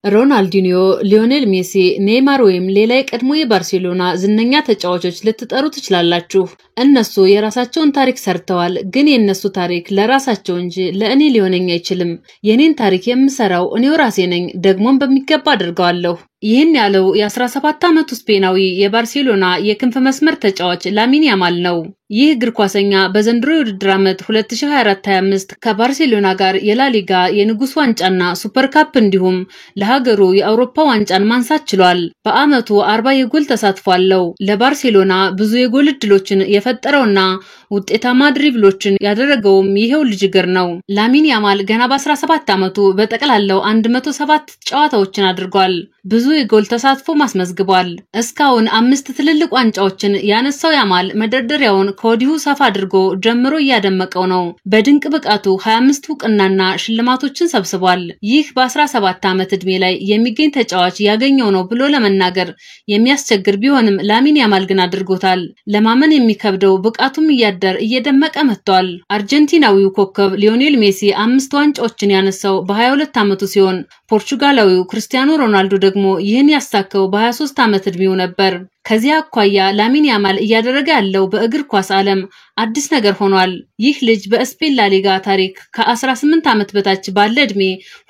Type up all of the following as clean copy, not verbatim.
ሮናልዲኒዮ ሊዮኔል ሜሲ ኔይማር ወይም ሌላ የቀድሞ የባርሴሎና ዝነኛ ተጫዋቾች ልትጠሩ ትችላላችሁ እነሱ የራሳቸውን ታሪክ ሰርተዋል ግን የነሱ ታሪክ ለራሳቸው እንጂ ለእኔ ሊሆነኝ አይችልም የኔን ታሪክ የምሰራው እኔው ራሴ ነኝ ደግሞም በሚገባ አድርገዋለሁ ይህን ያለው የ17 ዓመቱ ስፔናዊ የባርሴሎና የክንፍ መስመር ተጫዋች ላሚን ያማል ነው ይህ እግር ኳሰኛ በዘንድሮ የውድድር ዓመት 2024-25 ከባርሴሎና ጋር የላሊጋ የንጉስ ዋንጫና ሱፐር ካፕ እንዲሁም ለሀገሩ የአውሮፓ ዋንጫን ማንሳት ችሏል በአመቱ 40 የጎል ተሳትፏለው ለባርሴሎና ብዙ የጎል እድሎችን የፈጠረውና ውጤታማ ድሪብሎችን ያደረገውም ይሄው ልጅ እግር ነው ላሚን ያማል ገና በ17 ዓመቱ በጠቅላላው 107 ጨዋታዎችን አድርጓል ብዙ የጎል ተሳትፎ ማስመዝግቧል እስካሁን 5 ትልልቅ ዋንጫዎችን ያነሳው ያማል መደርደሪያውን ከወዲሁ ሰፋ አድርጎ ጀምሮ ያደመቀው ነው በድንቅ ብቃቱ 25 ዕውቅናና ሽልማቶችን ሰብስቧል ይህ በ17 ዓመት እድሜ ላይ የሚገኝ ተጫዋች ያገኘው ነው ብሎ ለመናገር የሚያስቸግር ቢሆንም ላሚን ያማል ግን አድርጎታል ለማመን የሚከብደው ብቃቱም እየደመቀ መጥቷል አርጀንቲናዊው ኮከብ ሊዮኔል ሜሲ 5 ዋንጫዎችን ያነሳው በ22 ዓመቱ ሲሆን ፖርቹጋላዊው ክርስቲያኖ ሮናልዶ ደግሞ ይህን ያሳካው በ23 ዓመት እድሜው ነበር ከዚያ አኳያ ላሚን ያማል እያደረገ ያለው በእግር ኳስ ዓለም አዲስ ነገር ሆኗል ይህ ልጅ በስፔን ላሊጋ ታሪክ ከ18 ዓመት በታች ባለ እድሜ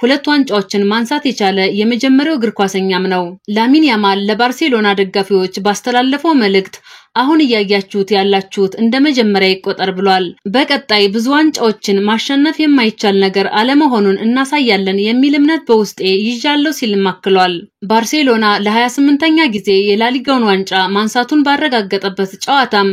2 ዋንጫዎችን ማንሳት የቻለ የመጀመሪያው እግር ኳሰኛም ነው ላሚን ያማል ለባርሴሎና ደጋፊዎች ባስተላለፈው መልእክት አሁን ያያችሁት ያላችሁት እንደመጀመሪያ ይቆጠር ብሏል በቀጣይ ብዙ ዋንጫዎችን ማሸነፍ የማይቻል ነገር አለመሆኑን እናሳያለን የሚል እምነት በውስጤ ይዣለው ሲል ማክሏል ባርሴሎና ለ28ኛ ጊዜ የላሊጋውን ዋንጫ ማንሳቱን ባረጋገጠበት ጨዋታም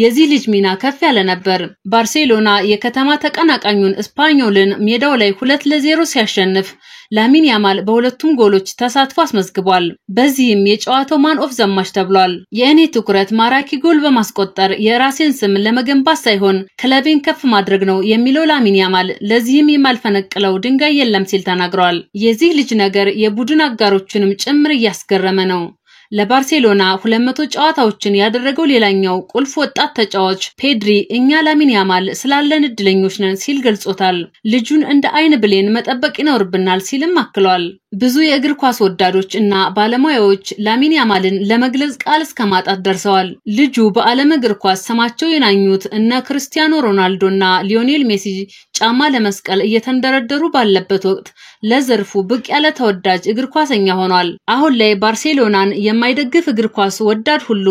የዚህ ልጅ ሚና ከፍ ያለ ነበር ባርሴሎና የከተማ ተቀናቃኙን ስፓኞልን ሜዳው ላይ 2-0 ሲያሸንፍ ላሚን ያማል በሁለቱም ጎሎች ተሳትፎ አስመዝግቧል በዚህም የጨዋታው ማን ኦፍ ዘማች ተብሏል የእኔ ትኩረት ማራኪ ጎል በማስቆጠር የራሴን ስም ለመገንባት ሳይሆን ክለቤን ከፍ ማድረግ ነው የሚለው ላሚን ያማል ለዚህም የማልፈነቅለው ድንጋይ የለም ሲል ተናግሯል የዚህ ልጅ ነገር የቡድን አጋሮችንም ጭምር ያስገረመ ነው ለባርሴሎና 200 ጨዋታዎችን ያደረገው ሌላኛው ቁልፍ ወጣት ተጫዋች ፔድሪ እኛ ላሚን ያማል ስላለን እድለኞች ነን ሲል ገልጾታል ልጁን እንደ አይን ብሌን መጠበቅ ይኖርብናል ሲልም አክሏል ብዙ የእግር ኳስ ወዳዶች እና ባለሙያዎች ላሚን ያማልን ለመግለጽ ቃል እስከማጣት ደርሰዋል ልጁ በዓለም እግር ኳስ ስማቸው የናኙት እነ ክርስቲያኖ ሮናልዶና ሊዮኔል ሜሲ ጫማ ለመስቀል እየተንደረደሩ ባለበት ወቅት ለዘርፉ ብቅ ያለ ተወዳጅ እግር ኳሰኛ ሆኗል አሁን ላይ ባርሴሎናን የማይደግፍ እግር ኳስ ወዳድ ሁሉ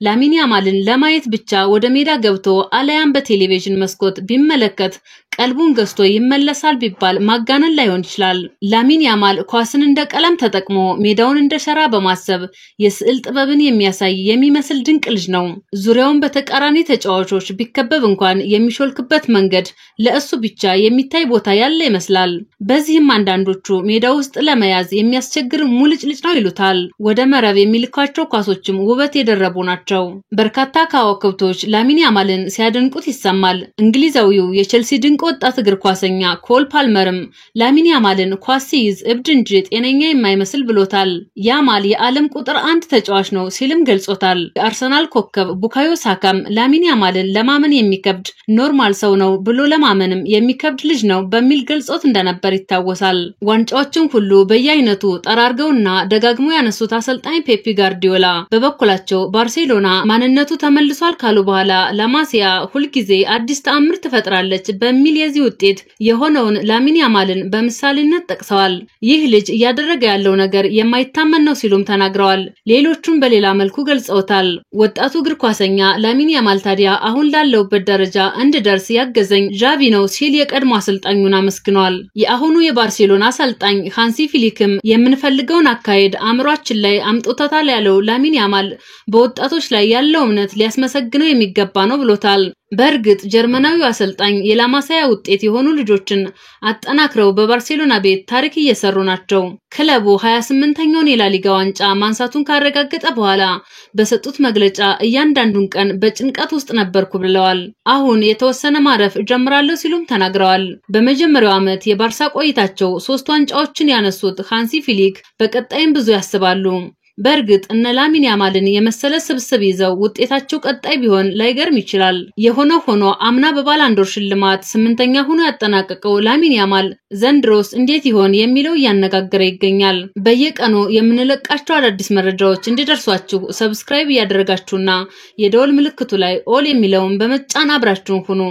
ላሚን ያማልን ለማየት ብቻ ወደ ሜዳ ገብቶ አለያም በቴሌቪዥን መስኮት ቢመለከት ቀልቡን ገዝቶ ይመለሳል ቢባል ማጋነን ላይሆን ይችላል ላሚን ያማል ኳስን እንደ ቀለም ተጠቅሞ ሜዳውን እንደ ሸራ በማሰብ የስዕል ጥበብን የሚያሳይ የሚመስል ድንቅ ልጅ ነው ዙሪያውን በተቃራኒ ተጫዋቾች ቢከበብ እንኳን የሚሾልክበት መንገድ ለእሱ ብቻ የሚታይ ቦታ ያለ ይመስላል በዚህም አንዳንዶቹ ሜዳው ውስጥ ለመያዝ የሚያስቸግር ሙልጭልጭ ነው ይሉታል ወደ መረብ የሚልኳቸው ኳሶችም ውበት የደረቡ ናቸው በርካታ ከዋክብቶች ላሚን ያማልን ሲያደንቁት ይሰማል እንግሊዛዊው የቼልሲ ድንቅ ወጣት እግር ኳሰኛ ኮል ፓልመርም ላሚን ያማልን ኳስ ሲይዝ እብድ እንጂ ጤነኛ የማይመስል ብሎታል ያማል የዓለም ቁጥር 1 ተጫዋች ነው ሲልም ገልጾታል የአርሰናል ኮከብ ቡካዮ ሳካም ላሚን ያማልን ለማመን የሚከብድ ኖርማል ሰው ነው ብሎ ለማመንም የሚከብድ ልጅ ነው በሚል ገልጾት እንደነበር ይታወሳል ዋንጫዎችን ሁሉ በየአይነቱ ጠራርገውና ደጋግሞ ያነሱት አሰልጣኝ ፔፕ ጋርዲዮላ በበኩላቸው ባርሴሎና ማንነቱ ተመልሷል ካሉ በኋላ ላማሲያ ሁሉ ጊዜ አዲስ ተአምር ትፈጥራለች በሚል የዚህ ውጤት የሆነውን ላሚን ያማልን በምሳሌነት ጠቅሰዋል ይህ ልጅ ያደረገ ያለው ነገር የማይታመን ነው ሲሉም ተናግረዋል ሌሎቹም በሌላ መልኩ ገልጸውታል ወጣቱ እግር ኳሰኛ ላሚን ያማል ታዲያ አሁን ላለውበት ደረጃ እንድደርስ ያገዘኝ ጃቪ ነው ሲል የቀድሞ አሰልጣኙን አመስግኗል የአሁኑ የባርሴሎና አሰልጣኝ ሃንሲ ፊሊክም የምንፈልገውን አካሄድ አምሯችን ላይ አምጥቶታል ያለው ላሚን ያማል በወጣቶች ላይ ያለው እምነት ሊያስመሰግነው የሚገባ ነው ብሎታል በርግጥ ጀርመናዊው አሰልጣኝ የላማሲያ ውጤት የሆኑ ልጆችን አጠናክረው በባርሴሎና ቤት ታሪክ እየሰሩ ናቸው ክለቡ 28ኛውን የላሊጋ ዋንጫ ማንሳቱን ካረጋገጠ በኋላ በሰጡት መግለጫ እያንዳንዱን ቀን በጭንቀት ውስጥ ነበርኩ ብለዋል አሁን የተወሰነ ማረፍ ጀምራለሁ ሲሉም ተናግረዋል በመጀመሪያው ዓመት የባርሳ ቆይታቸው 3 ዋንጫዎችን ያነሱት ሃንሲ ፊሊክ በቀጣይም ብዙ ያስባሉ በእርግጥ እነ ላሚን ያማልን የመሰለ ስብስብ ይዘው ውጤታቸው ቀጣይ ቢሆን ላይገርም ይችላል። ሆኖ አምና በባላንዶር ሽልማት 8ኛ ሆኖ ያጠናቀቀው ላሚን ያማል ዘንድሮስ እንዴት ይሆን የሚለው ያነጋገረ ይገኛል። በየቀኑ የምንለቃቸው አዳዲስ መረጃዎች እንዲደርሷችሁ ሰብስክራይብ ያደረጋችሁና የደወል ምልክቱ ላይ ኦል የሚለውን በመጫን አብራችሁን ሁኑ።